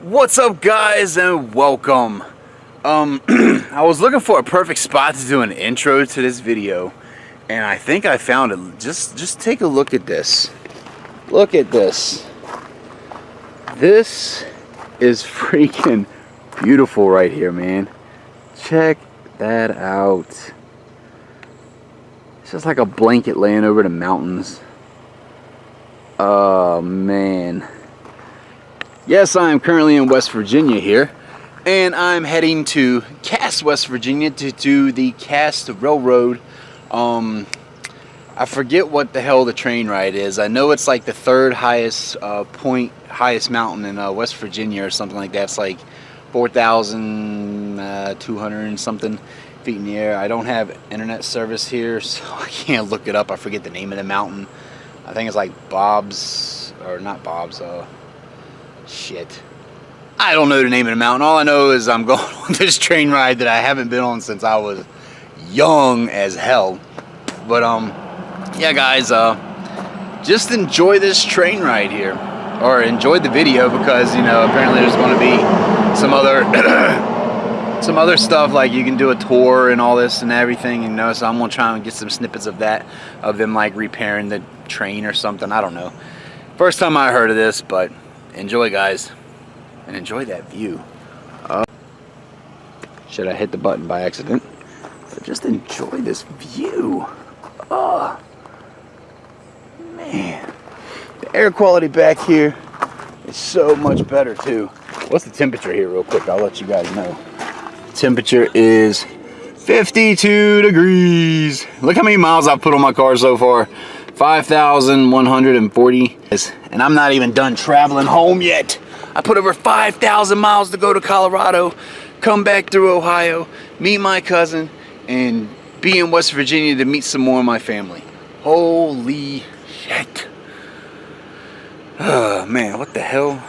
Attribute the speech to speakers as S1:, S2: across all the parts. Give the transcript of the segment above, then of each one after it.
S1: What's up, guys, and welcome. I was looking for a perfect spot to do an intro to this video, and I think I found it. Just take a look at this. Look at this. This is freaking beautiful right here, man. Check that out. It's just like a blanket laying over the mountains. Oh, man. Yes, I am currently in West Virginia here, and I'm heading to Cass, West Virginia to do the Cass Railroad. I forget what the hell the train ride is. I know it's like the third highest highest mountain in West Virginia or something like that. It's like 4,200 and something feet in the air. I don't have internet service here, so I can't look it up. I forget the name of the mountain. I think it's like Bob's, or not Bob's, shit. I don't know the name of the mountain. All I know is I'm going on this train ride that I haven't been on since I was young as hell. But yeah, guys, just enjoy this train ride here, or enjoy the video, because you know apparently there's going to be some other some other stuff, like you can do a tour and all this and everything, you know. So I'm gonna try and get some snippets of that, of them like repairing the train or something. I don't know. First time I heard of this, but enjoy, guys, and enjoy that view. Should I hit the button by accident? But just enjoy this view. Oh, man. The air quality back here is so much better, too. What's the temperature here real quick? I'll let you guys know. Temperature is 52 degrees. Look how many miles I've put on my car so far. 5,140. And I'm not even done traveling home yet. I put over 5,000 miles to go to Colorado, come back through Ohio, meet my cousin, and be in West Virginia to meet some more of my family. Holy shit. Oh, man, what the hell?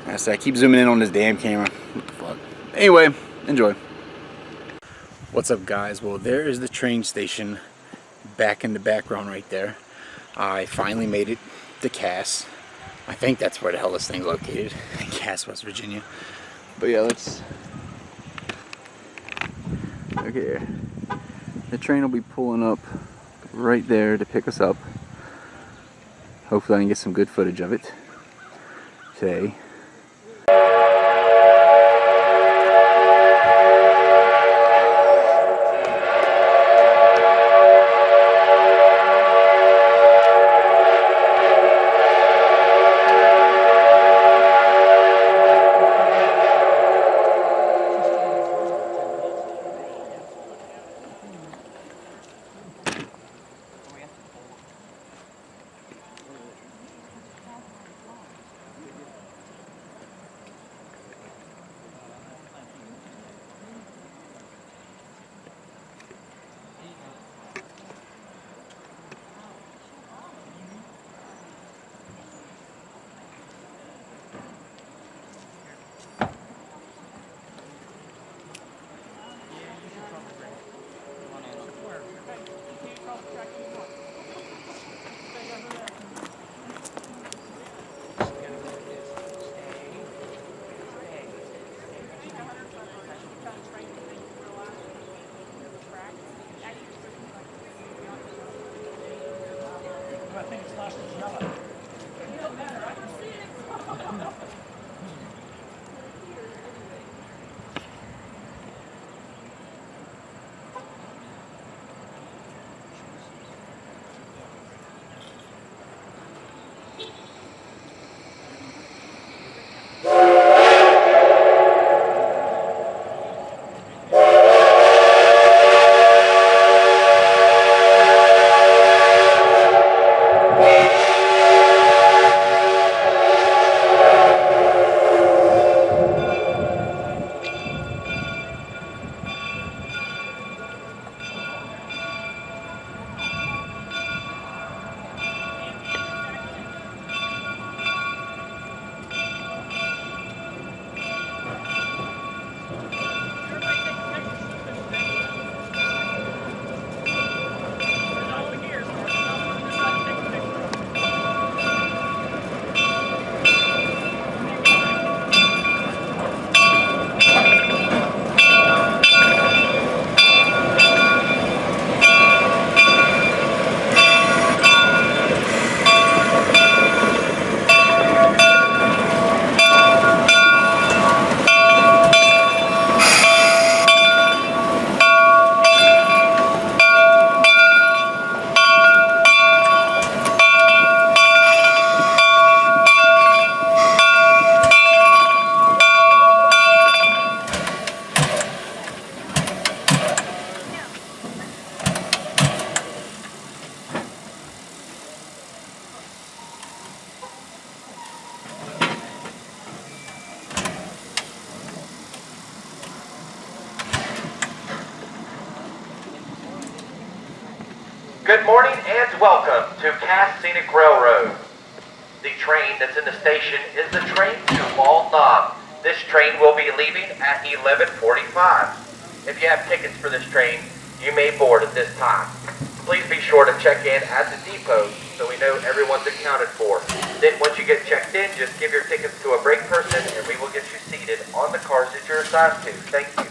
S1: I keep zooming in on this damn camera. What the fuck? Anyway, enjoy. What's up, guys? Well, there is the train station back in the background right there. I finally made it to Cass. I think that's where the hell this thing's located. Cass, West Virginia. But yeah, let's look here. The train will be pulling up right there to pick us up. Hopefully I can get some good footage of it today.
S2: I think it's last is yellow.
S3: Good morning and welcome to Cass Scenic Railroad. The train that's in the station is the train to Bald Knob. This train will be leaving at 11:45. If you have tickets for this train, you may board at this time. Please be sure to check in at the depot so we know everyone's accounted for. Then once you get checked in, just give your tickets to a brake person and we will get you seated on the cars that you're assigned to. Thank you.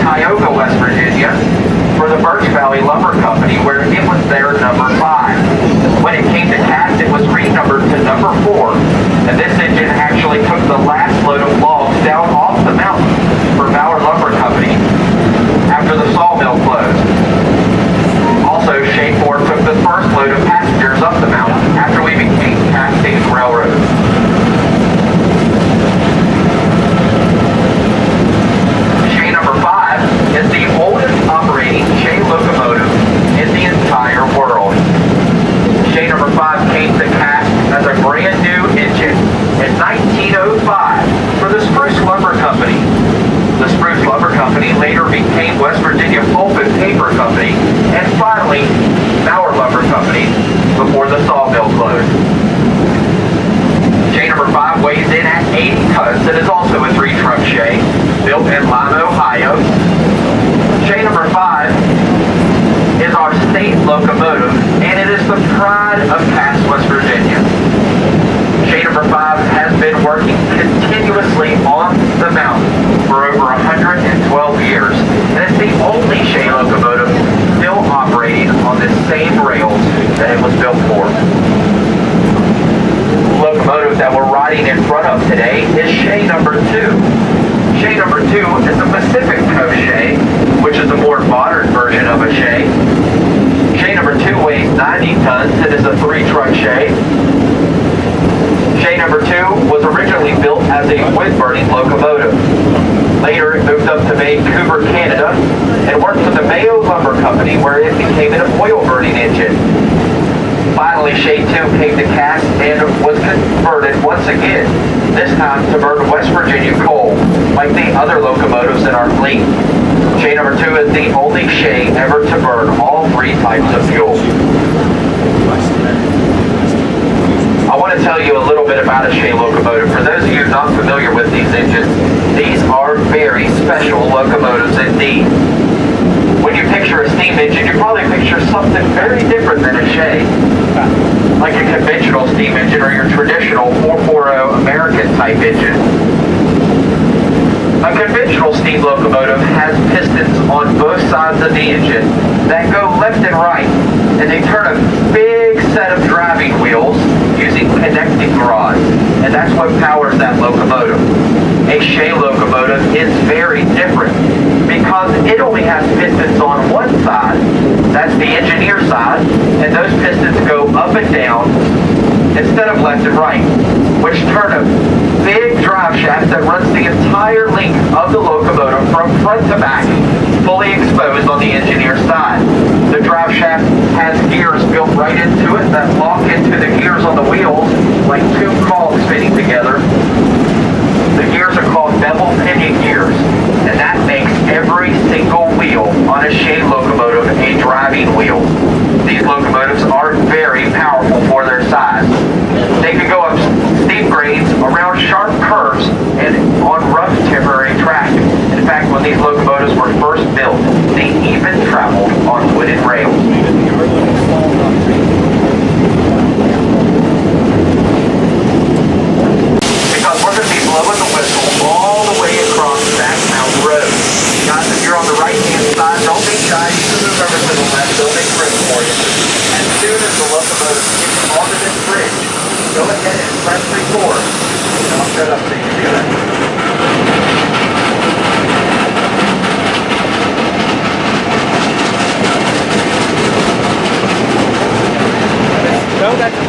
S4: Tioga, West
S3: to number 4, and this engine actually took the last load of logs down off the mountain for Bauer Lumber Company after the sawmill closed. Also, Shea Ford took the first load of passengers up the mountain after we became Cass Scenic Railroad. Shea number 5 is the oldest operating Shea locomotive in the entire world. Shea number 5 came to Cass as a brand new engine in 1905 for the Spruce Lumber Company. The Spruce Lumber Company later became West Virginia Pulp and Paper Company, and finally Bauer Lumber Company before the sawmill closed. Shea number 5 weighs in at 80 tons and is also a 3-truck Shea, built in Lima, Ohio. Shea number 5 is our state locomotive, and it is the pride of Cass, West Virginia. Shea number 5 has been working continuously on the mountain for over 112 years, and it's the only Shea locomotive still operating on the same rails that it was built for. The locomotive that we're riding in front of today is Shea number 2. Shea number 2 is a Pacific Coast Shea, which is a more modern version of a Shea. Shea number 2 weighs 90 tons and is a 3-truck Shea. Shea number 2 was originally built as a wood-burning locomotive. Later it moved up to Vancouver, Canada, and worked for the Mayo Lumber Company, where it became an oil-burning engine. Finally, Shea 2 came to Cass and was converted once again, this time to burn West Virginia coal, like the other locomotives in our fleet. Shea number 2 is the only Shea ever to burn all 3 types of fuel. I want to tell you a little bit about a Shea locomotive. For those of you not familiar with these engines, these are very special locomotives indeed. When you picture a steam engine, you probably picture something very different than a Shea, like a conventional steam engine or your traditional 440 American type engine. A conventional steam locomotive has pistons on both sides of the engine that go left and right, and they turn a big set of driving wheels using connecting rods, and that's what powers that locomotive. A Shea locomotive is very different because it only has pistons on one side, that's the engineer side, and those pistons go up and down instead of left and right, which turn a big drive shaft that runs the entire length of the locomotive from front to back, fully exposed on the engineer side. The drive shaft has gears built right into it that lock into the gears on the wheels like 2 cogs fitting together. The gears are called bevel pinion gears, and that makes every single wheel on a Shea locomotive a driving wheel. These locomotives are very powerful for their size. They can go up steep grades, around sharp curves, and on rough temporary track. In fact, when these locomotives were first built, they even traveled on wooden rails. Because we're going to be blowing the whistle all the way across Back Mountain Road. Guys, if you're on the right-hand side, don't be shy. You can move over to the left. They'll make room for you. As soon as the locomotive gets onto this bridge, go ahead and press record. And I'll shut up so you can do that. No, that's...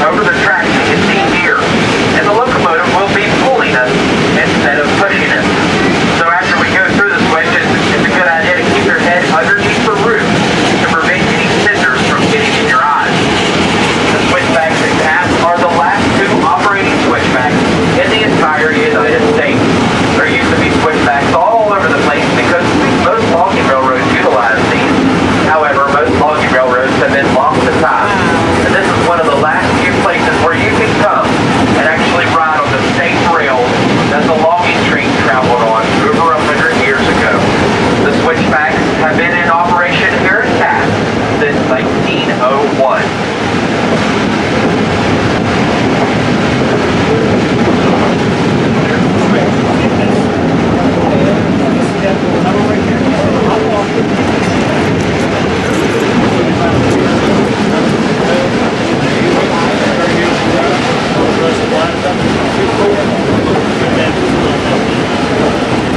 S3: over the tracks that you see here. And the locomotive will be pulling us instead of pushing us. So after we go through the switch, it's a good idea to keep your head underneath the roof to prevent any cinders from getting in your eyes. The switchbacks and casts are the last two operating switchbacks in the entire United States. There used to be switchbacks all over the place because most logging railroads utilize these. However, most logging railroads have been lost to time. And this is one of the last few places where you can come and actually ride on the same rails that the logging train traveled on over 100 years ago. The switchbacks have been in operation here in Cass since 1901.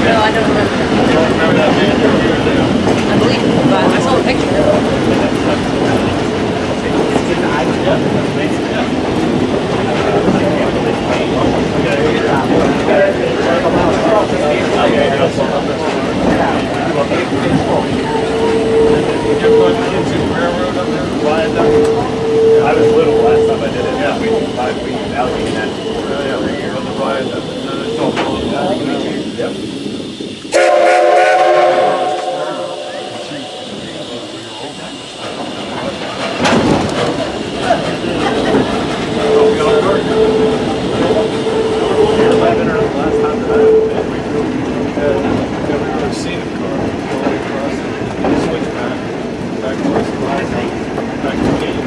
S4: No, I don't remember. I believe it, but I saw a picture.
S5: I was little last time I did it. Yeah, we allocated that every year on the viaduct. Yep. Last time that we had a scenic car all the way across the switchback, back towards the back to the gate.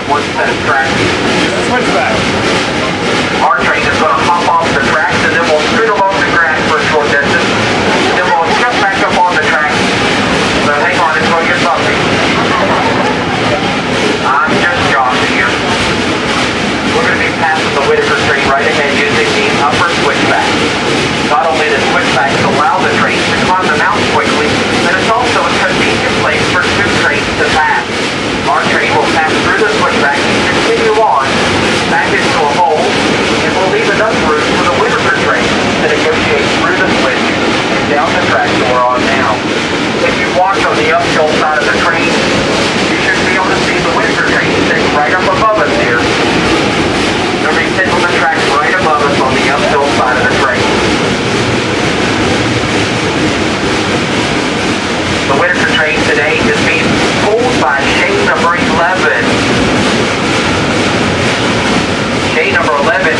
S3: one set of tracks.
S5: Switchback.
S3: Our train is going to hop off the tracks and then we'll scoot along the grass for a short distance. Then we'll jump back up on the tracks. So hang on, it's going to get bumpy. I'm just joshing you. We're going to be passing the Whitaker train right ahead using the upper switchback. Not only does switchbacks allow the trains to climb the mountain quickly, but it's also a convenient place for two trains to pass. Our train will pass through the switchback and continue on back into a hole, and we'll leave enough room for the Whitaker train to negotiate through the switch and down the track that we're on now. If you watch on the uphill side of the train, you should be able to see the Whitaker train sitting right up above us here. They'll be sitting on the track right above us on the uphill side of the train. The Whitaker train today is being pulled by shade number 11. Shade number 11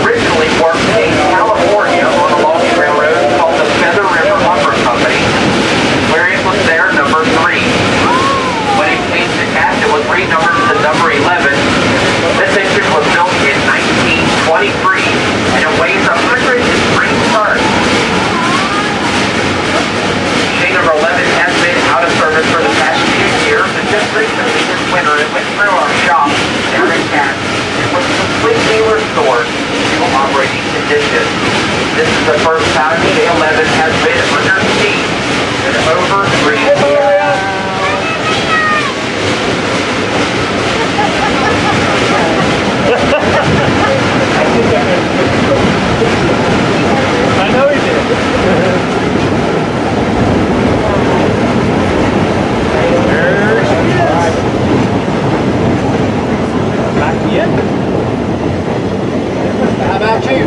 S3: originally worked in California on a logging railroad called the Feather River Lumber Company, where it was their number 3. When it came to cast, it was renumbered to number 11. This engine was built in 1923 and it weighs 103 tons. Shade number 11 has been out of service for the past few years, and just recently this winter it went through our shop down in Cat. It was completely restored to operating condition. This is the first time J11 has been under siege in over 3 years.
S5: I know he did. Back in.
S2: How about you?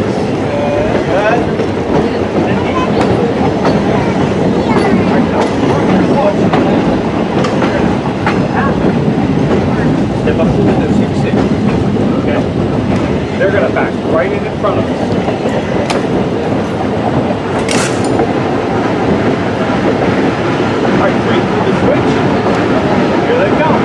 S5: Good. Step up to the 6-6. Okay? They're going to back right in front of us. All right, 3 through the switch. Here they come.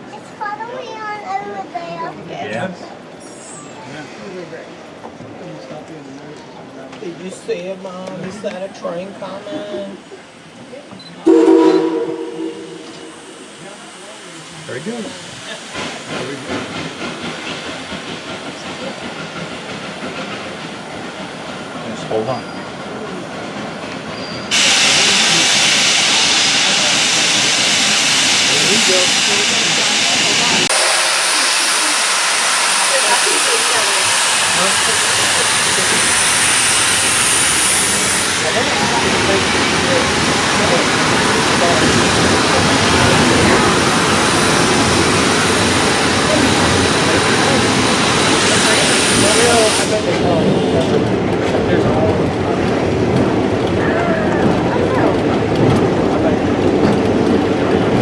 S6: It's following on over there.
S5: Yes.
S7: Did you see it, Mom? Is that a train coming?
S5: Very good. Just hold on.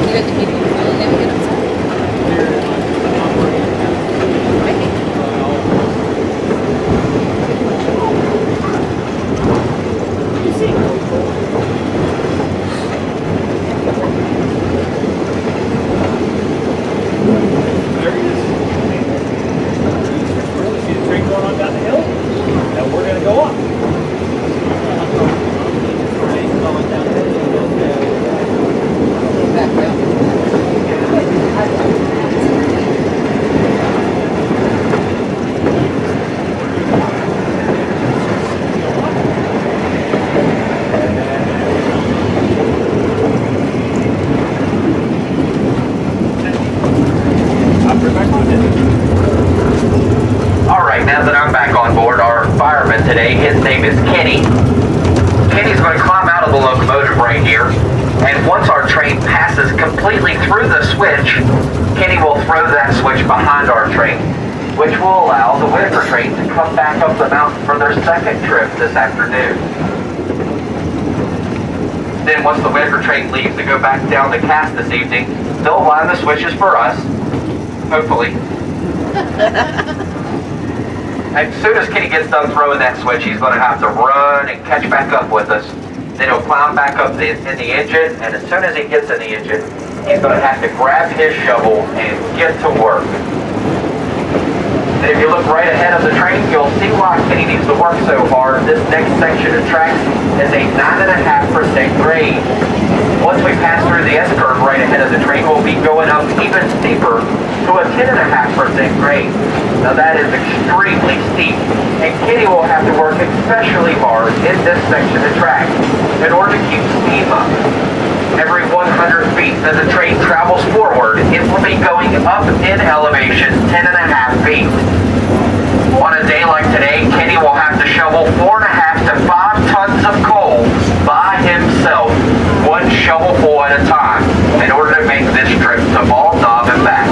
S4: You got the meeting. Let me get upset.
S3: Kenny's going to climb out of the locomotive right here, and once our train passes completely through the switch, Kenny will throw that switch behind our train, which will allow the Whitaker train to come back up the mountain for their second trip this afternoon. Then once the Whitaker train leaves to go back down to Cass this evening, they'll line the switches for us, hopefully. As soon as Kenny gets done throwing that switch, he's going to have to run and catch back up with us. Then he'll climb back up in the engine, and as soon as he gets in the engine, he's going to have to grab his shovel and get to work. And if you look right ahead of the train, you'll see why Kenny needs to work so hard. This next section of tracks is a 9.5% grade. Once we pass through the S-curve right ahead of the train, we'll be going up even steeper to a 10.5% grade. Now that is extremely steep, and Kenny will have to work especially hard in this section of track in order to keep steam up. Every 100 feet that the train travels forward, it will be going up in elevation 10.5 feet. On a day like today, Kenny will have to shovel 4.5 to 5 tons of coal by himself, one shovelful at a time, in order to make this trip to Bald Knob and back.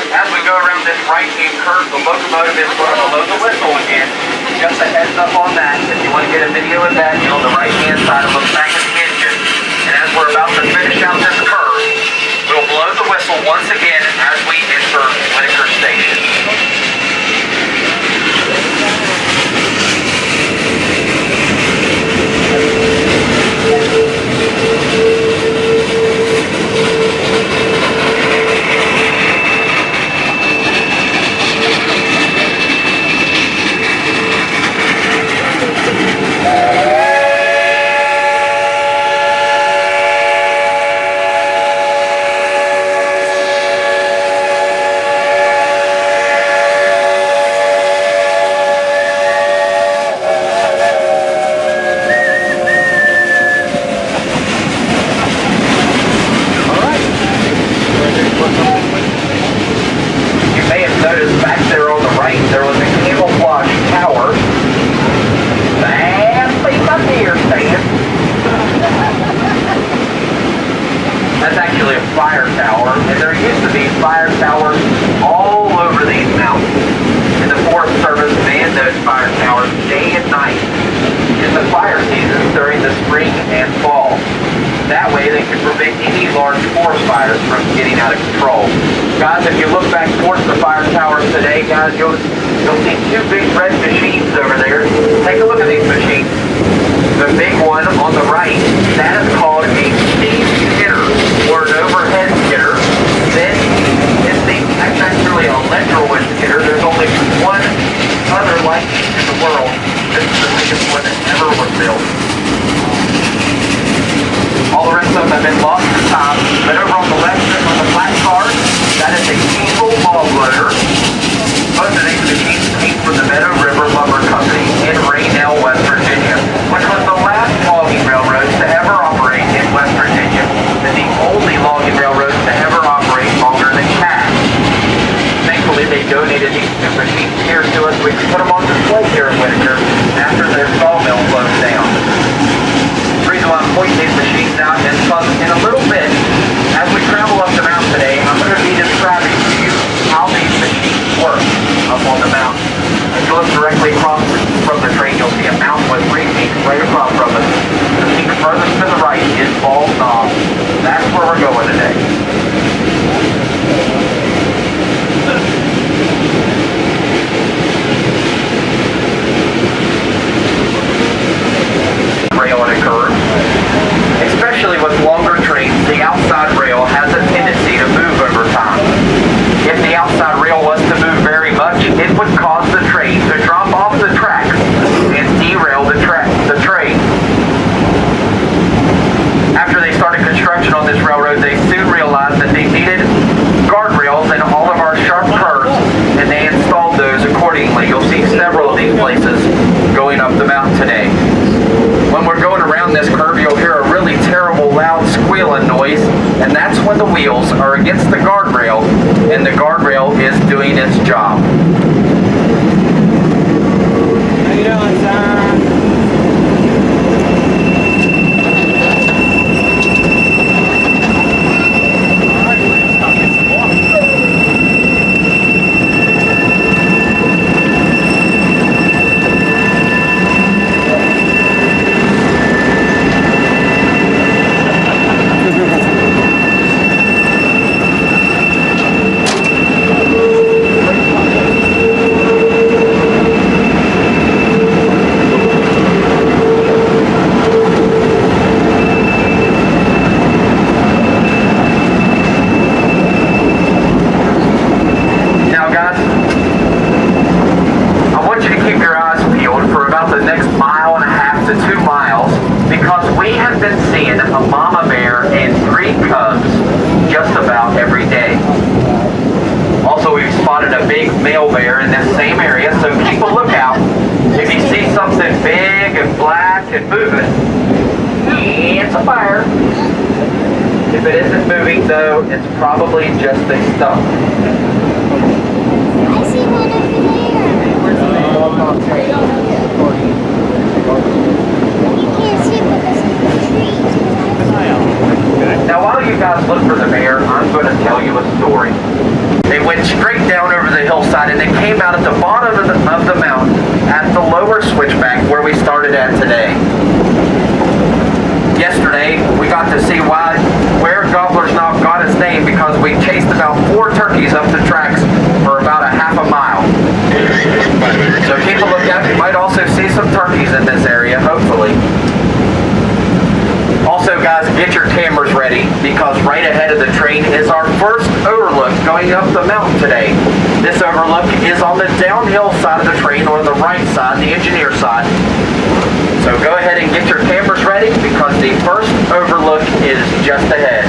S3: As we go around this right-hand curve, the locomotive is going to blow the whistle again. Just a heads up on that. If you want to get a video of that, you're on the right-hand side of the back of the engine. And as we're about to finish out this curve, we'll blow the whistle once again as we enter Whitaker Station. down, and there used to be fire towers all over these mountains. And the Forest Service manned those fire towers day and night in the fire seasons during the spring and fall. That way they could prevent any large forest fires from getting out of control. Guys, if you look back towards the fire towers today, guys, you'll see two big red machines over there. Take a look at these machines. The big one on the right, that is called a steam skidder, or an overhead skidder. Then that's actually an electrical skidder. There's only one other like these in the world. This is the biggest one that ever was built. All the rest of them have been lost to time. But over on the left, on the black card, that is a diesel log loader. Both of these machines came from the Meadow River Lumber Company in Raynell, West Virginia, which was the last logging railroad to ever operate in West Virginia, and the only logging railroad to ever operate longer than cast. Thankfully, they donated these two machines here to us. We can put them on display here in Whitaker after their sawmill closed down. The reason why I'm pointing these machines out is because in a little bit, as we travel up the mountain today, I'm going to be describing to you how these machines work up on the mountain. If you look directly across from the train, you'll see a mountain with three peaks right across from us. The peak furthest to the right is Bald Knob. That's where we're going today. Rail on a curve. Especially with longer trains, the outside rail has a tendency to move over time. If the outside rail was to move very much, it would cause the train to drop off the tracks and derail the train. After they started construction on this railroad, they soon realized that they needed guardrails in all of our sharp curves, and they installed those accordingly. You'll see several of these places going up the mountain today. When we're going around this curve, you'll hear a really terrible loud squealing noise, and that's when the wheels are against the guardrail, and the guardrail is doing its job.
S7: How you doing, sir? If it isn't moving though, it's probably just a stump.
S6: I see one over there. You can't see because of the trees.
S3: Now while you guys look for the mayor, I'm going to tell you a story. They went straight down over the hillside and they came out at the bottom of the mountain at the lower switchback where we started at today. Yesterday, we got to see where Gobbler's Knob got its name because we chased about 4 turkeys up the tracks for about a half a mile. So keep a lookout. You might also see some turkeys in this area, hopefully. Also, guys, get your cameras ready because right ahead of the train is our first overlook going up the mountain today. This overlook is on the downhill side of the train, or the right side, the engineer side. So go ahead and get your cameras ready because the first overlook is just ahead.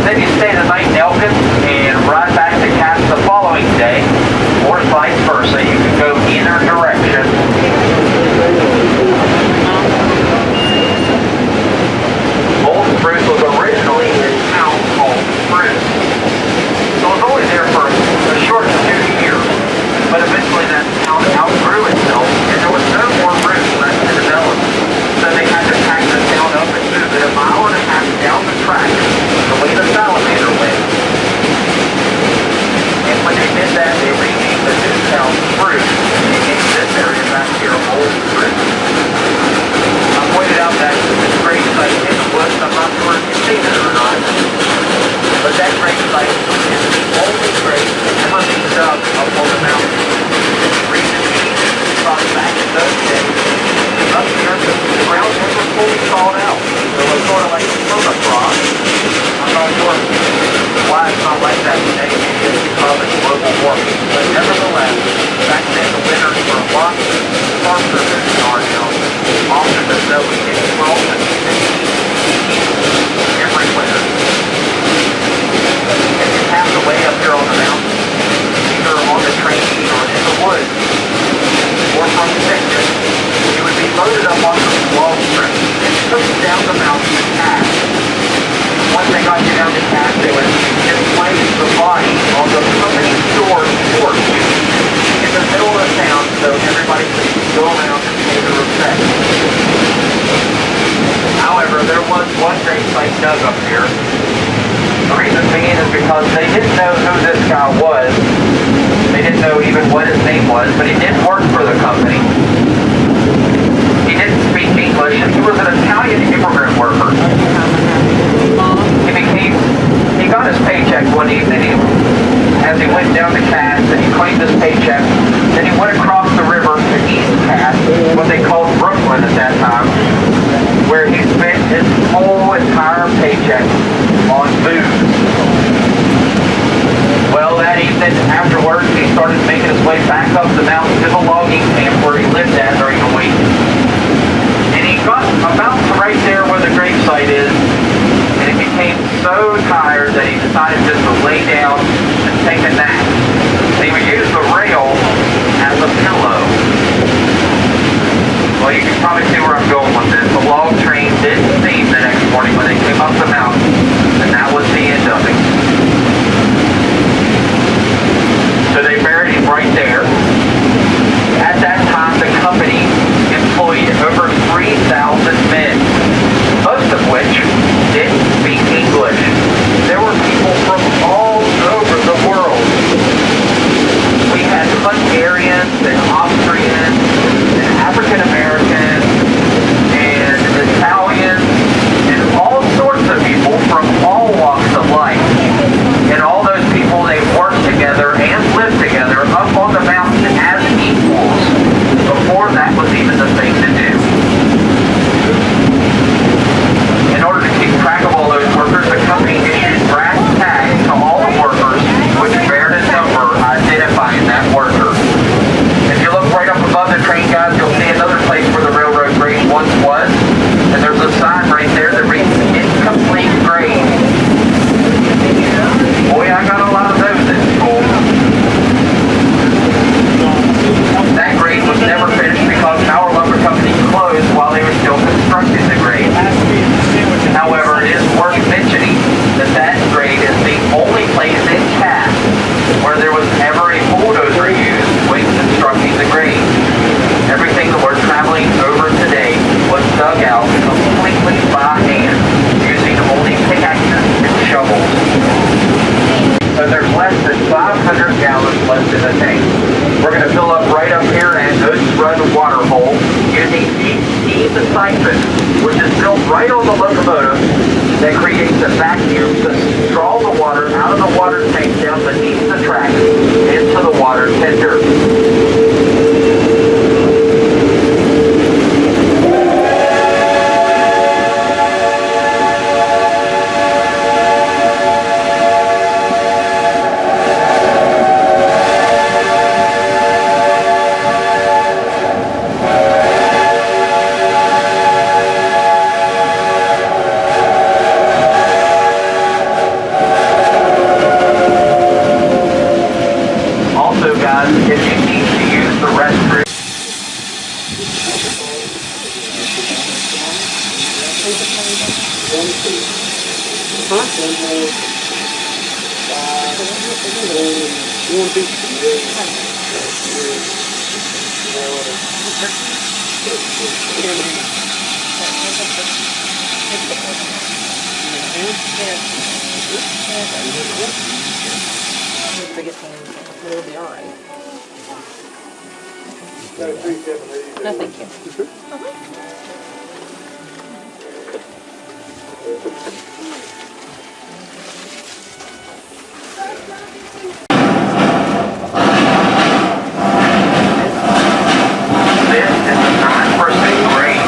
S3: Then you stay the night in Elkin and ride back to Cass the following day, or vice versa. You can go either direction. Old Spruce was originally a town called Spruce. So it was only there for a short 2 years. But eventually that town outgrew itself and there was no more room left to develop. So they had to pack the town up and move it 1.5 miles down the track, the way the salamander went. And when they did that, they renamed the new town Spruce. They named this area back here Old Spruce. I pointed out that this grave site in the woods, I'm not sure if you've seen it or not, but that grave site is the only grave ever being dug up on the mountain. The reason being, because back in those days, up here, the ground never fully thawed out. So it was sort of like a permafrost. I'm not sure why it's not like that today. Maybe it's because of global warming. But nevertheless, back then the winters were a lot harsher than they are now. Often the snow would get 12 to 15 feet every winter. If you passed away up here on the mountain, either on the train or in the woods, or from sickness, you would be loaded up on some log strips and took down the mountain to Cass. Once they got you down to Cass, they would displace the body on the company stored porch in the middle of the town so everybody could go around and pay their respects. However, there was one grave site dug up here. The reason being is because they didn't know who this guy was. They didn't know even what his name was, but he did work for the company. He didn't speak English, and he was an Italian immigrant worker. He got his paycheck one evening as he went down to Cass, and he claimed his paycheck. Then he went across the river to East Cass, what they called Brooklyn at that time, where he spent his whole entire paycheck on booze. Well, that evening afterwards, he started making his way back up the mountain to the logging camp where he lived at during the week. And he got about right there where the gravesite is, and he became so tired that he decided just to lay down and take a nap. And he would use the rail as a pillow. Well, you can probably see where I'm going with this. The log train didn't steam the next morning when they came up the mountain, and that was the end of it. So they buried him right there. At that time, the company employed over 3,000 men, most of which didn't speak English. There were people from all over the world. We had Hungarians and Austrians and African Americans and Italians and all sorts of people from all walks of life. And all those people, they worked together and lived together up on the mountain as equals before that was even the thing to do. In order to keep track of all those workers, the company issued brass tags to all the workers, which bared a number identifying that worker. If you look right up above the train, guys, you'll see another place where the railroad grade once was, and there's a sign right there that reads incomplete grade. Boy, I got a lot of those in school. That grade was never finished because our lumber company closed while they were still constructing the grade. However, it is worth mentioning that that grade is the only place in Cass where there was ever a bulldozer used when constructing the grade. Everything that we're traveling over today was dug out completely by hand using only pickaxes and shovels. So there's less than 500 gallons left in the tank. We're going to fill up right up here at Oats Run water hole using deep steam siphon, which is built right on the locomotive that creates a vacuum to draw the water out of the water tank down beneath the track into the water tender.
S4: Biggest hand, it'll be all right. No, thank you.
S3: This is a 9% grade.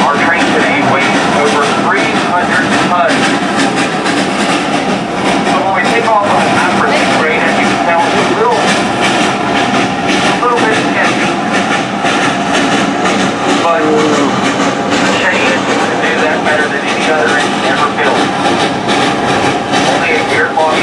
S3: Our train today weighs over 300 tons. So when we take off on a 9% grade, as you can tell, it's a little bit heavy. But the chain can do that better than any other engine ever built. Only a gearbox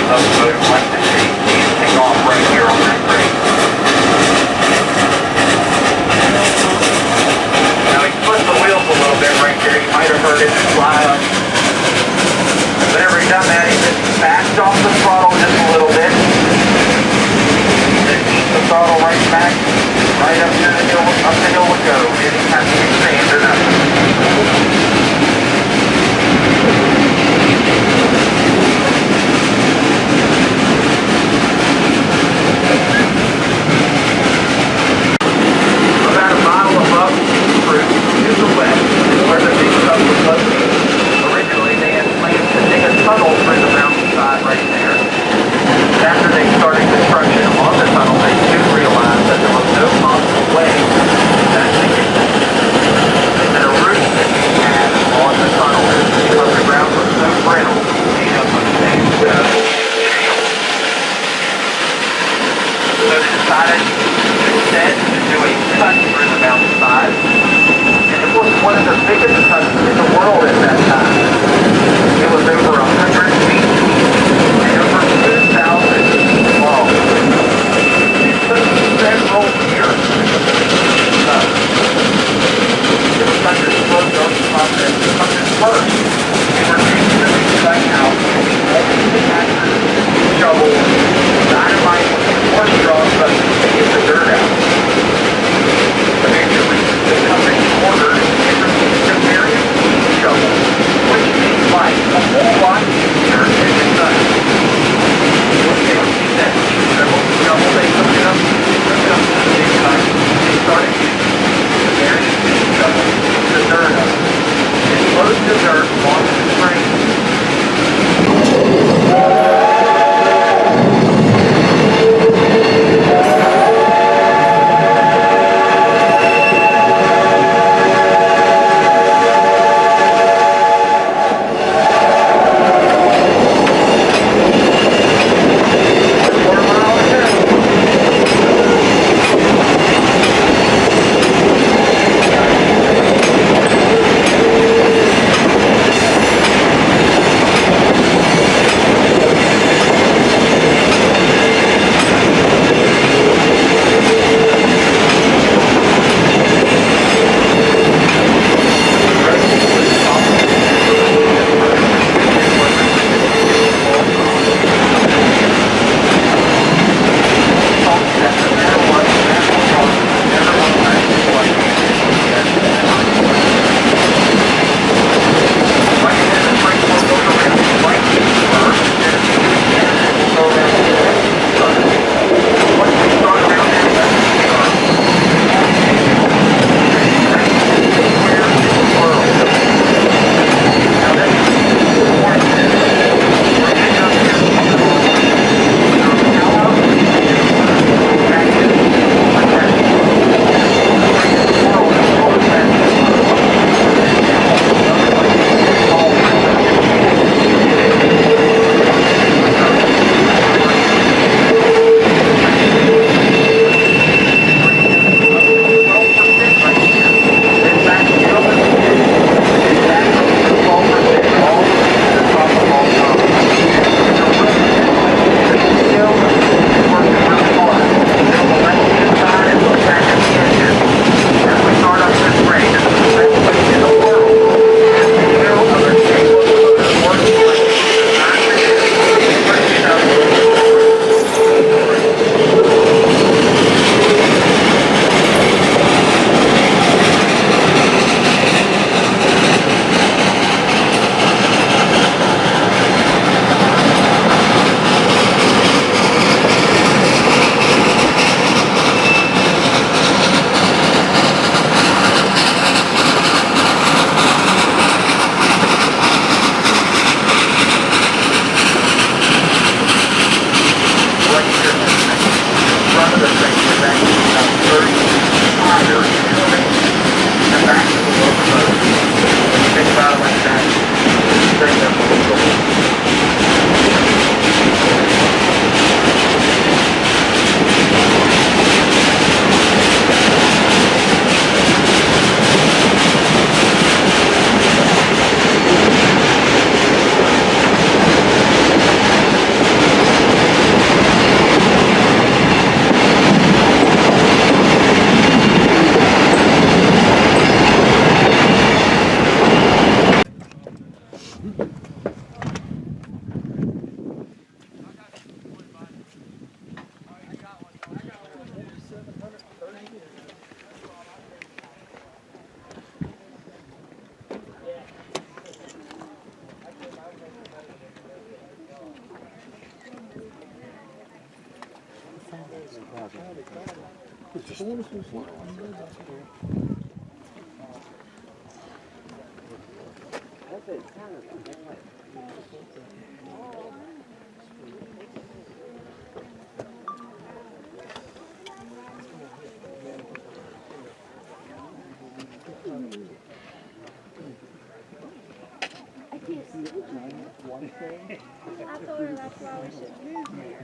S6: I told her that's why we should move here.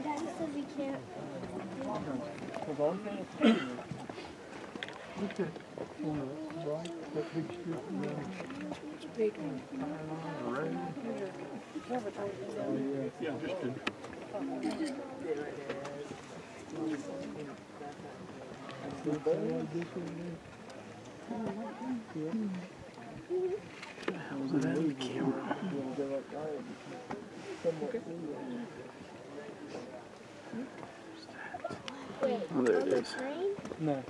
S6: Daddy said we can't. Wait,
S1: Oh, there it
S6: on the
S1: is.
S6: train?
S8: No.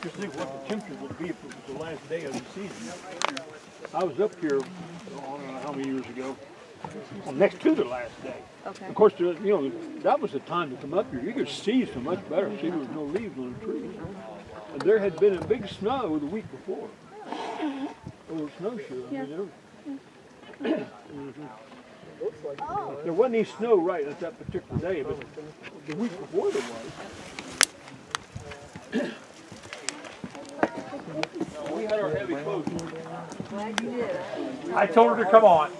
S8: Just think what the temperature would be if it was the last day of the season. I was up here, I don't know how many years ago, next to the last day.
S4: Okay.
S8: Of course, you know, that was the time to come up here. You could see so much better. See, there was no leaves on the trees. And there had been a big snow the week before. Over snowshoe. I mean, there wasn't any snow right at that particular day, but the week before there was. We had our heavy clothes.
S2: I told her to come on.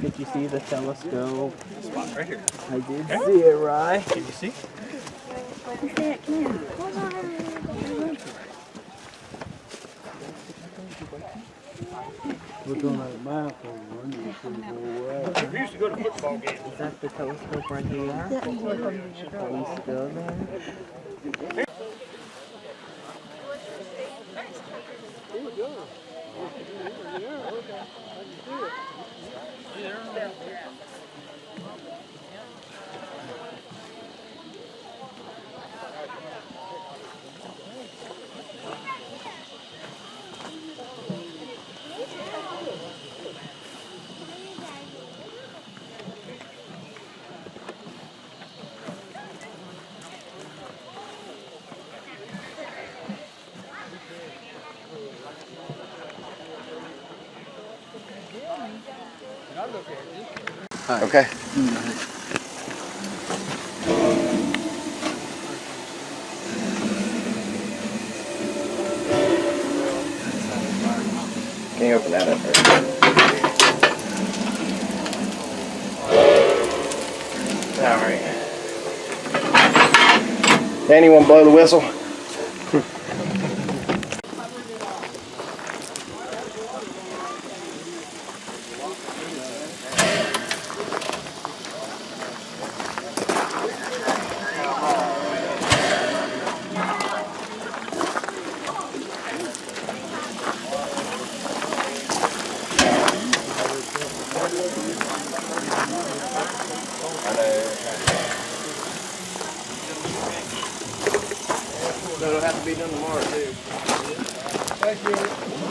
S9: Did you see the telescope?
S5: Spot right here.
S9: I did see it, right?
S5: Can you see?
S8: Look on that map over there.
S5: We used to go to football games.
S9: Is that the telescope right here? Are you still there?
S1: Okay.
S7: Can you open that up first? Alright. Anyone blow the whistle?
S5: to be done tomorrow too.
S8: Thank you.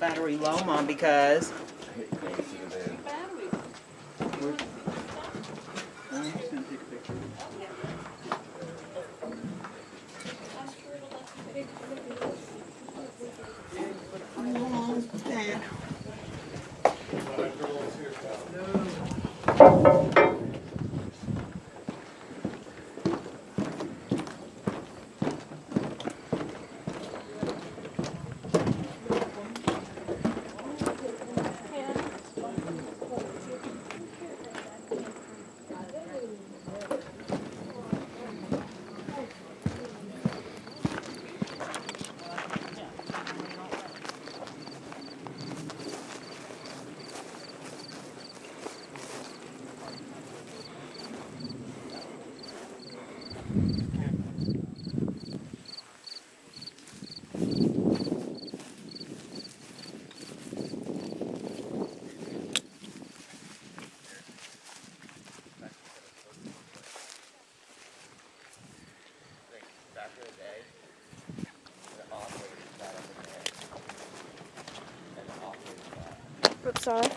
S9: battery low, Mom, because
S6: Oops, sorry.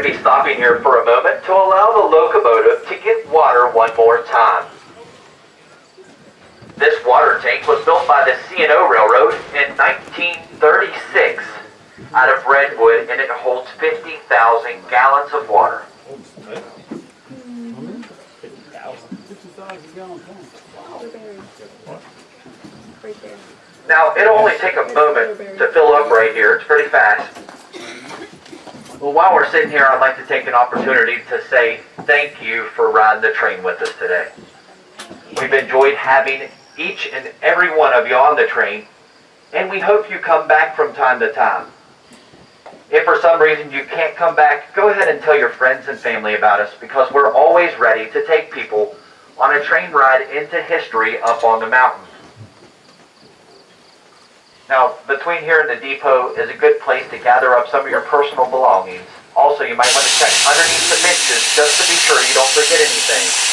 S3: going to be stopping here for a moment to allow the locomotive to get water one more time. This water tank was built by the C&O Railroad in 1936 out of redwood, and it holds 50,000 gallons of water.
S8: 50,000 gallon tank.
S6: Right there.
S3: Now, it'll only take a moment to fill up right here. It's pretty fast. Well, while we're sitting here, I'd like to take an opportunity to say thank you for riding the train with us today. We've enjoyed having each and every one of you on the train, and we hope you come back from time to time. If for some reason you can't come back, go ahead and tell your friends and family about us, because we're always ready to take people on a train ride into history up on the mountain. Now, between here and the depot is a good place to gather up some of your personal belongings. Also, you might want to check underneath the benches just to be sure you don't forget anything.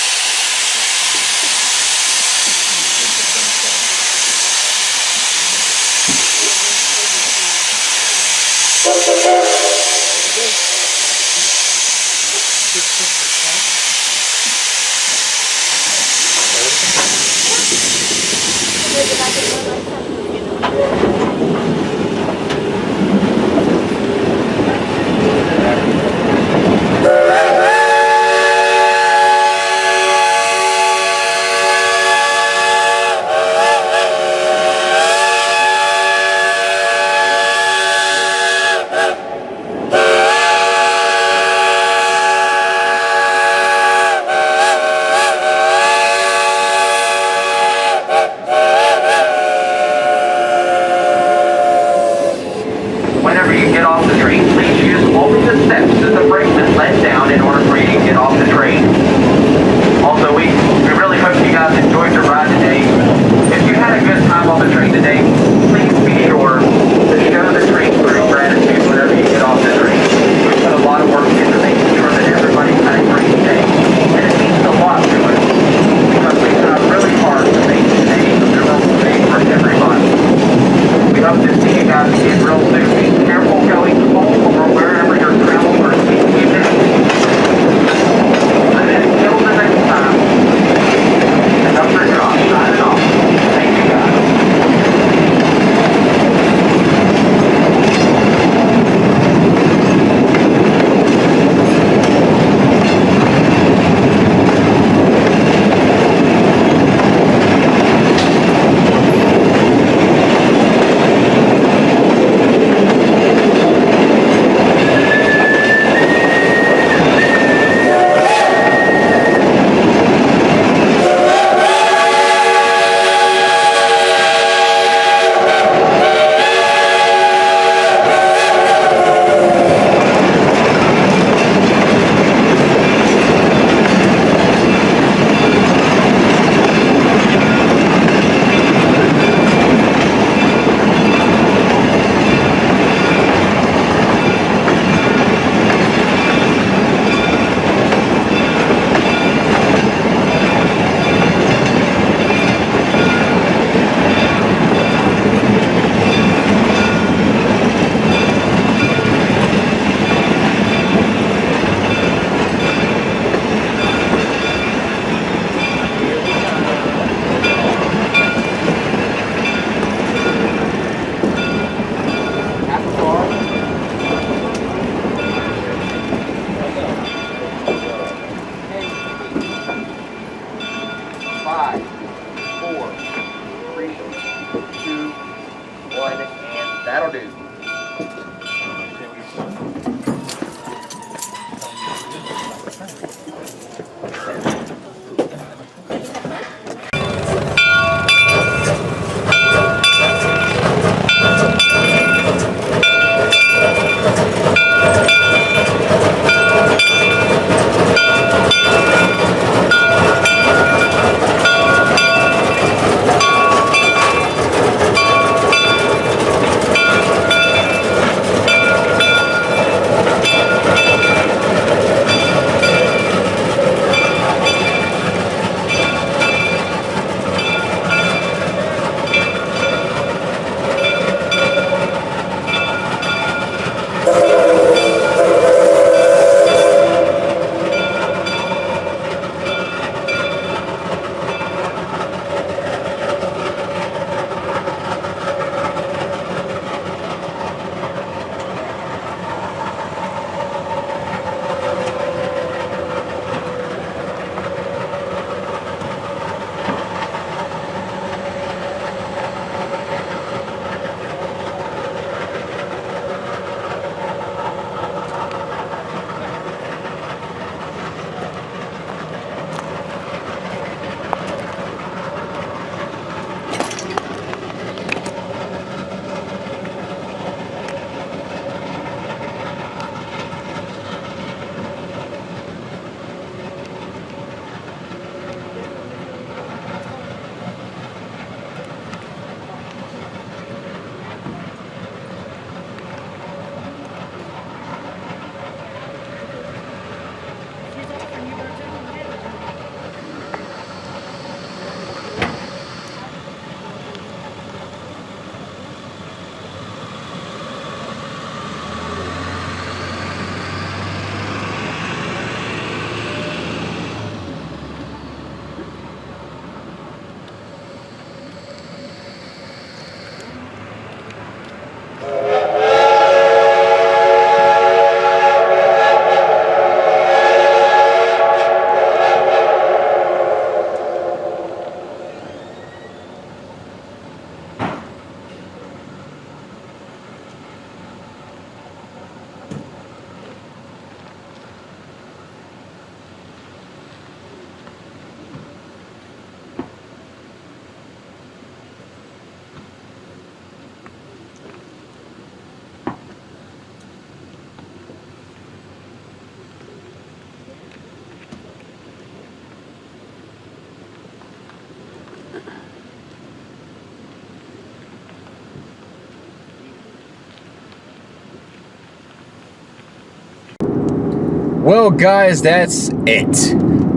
S1: Well, guys, that's it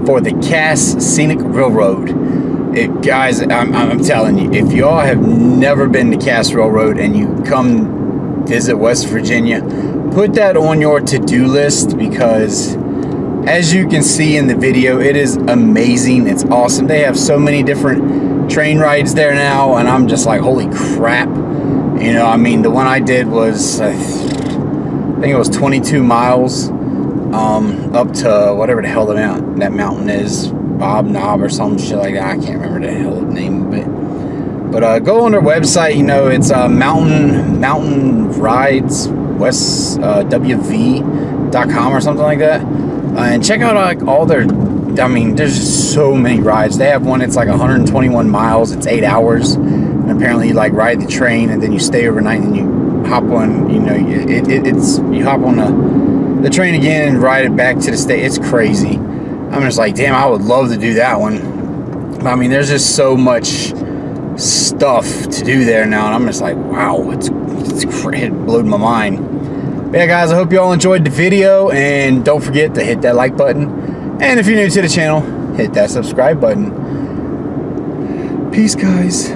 S1: for the Cass Scenic Railroad. Guys, I'm telling you, if y'all have never been to Cass Railroad and you come visit West Virginia, put that on your to-do list, because as you can see in the video, it is amazing. It's awesome. They have so many different train rides there now, and I'm just like, holy crap. You know, I mean, the one I did was, I think it was 22 miles up to whatever the hell that mountain is, Bob Knob or some shit like that. I can't remember the hell the name of it. But go on their website. You know, it's Mountain Rides West WV.com or something like that. And check out like all their. I mean, there's just so many rides. They have one. It's like 121 miles. It's 8 hours. And apparently, you like ride the train and then you stay overnight and you hop on. You know, you hop on the train again and ride it back to the state. It's crazy. I'm just like, damn, I would love to do that one. I mean, there's just so much stuff to do there now, and I'm just like, wow, it blew my mind. But yeah, guys, I hope you all enjoyed the video, and don't forget to hit that like button, and if you're new to the channel, hit that subscribe button. Peace, guys.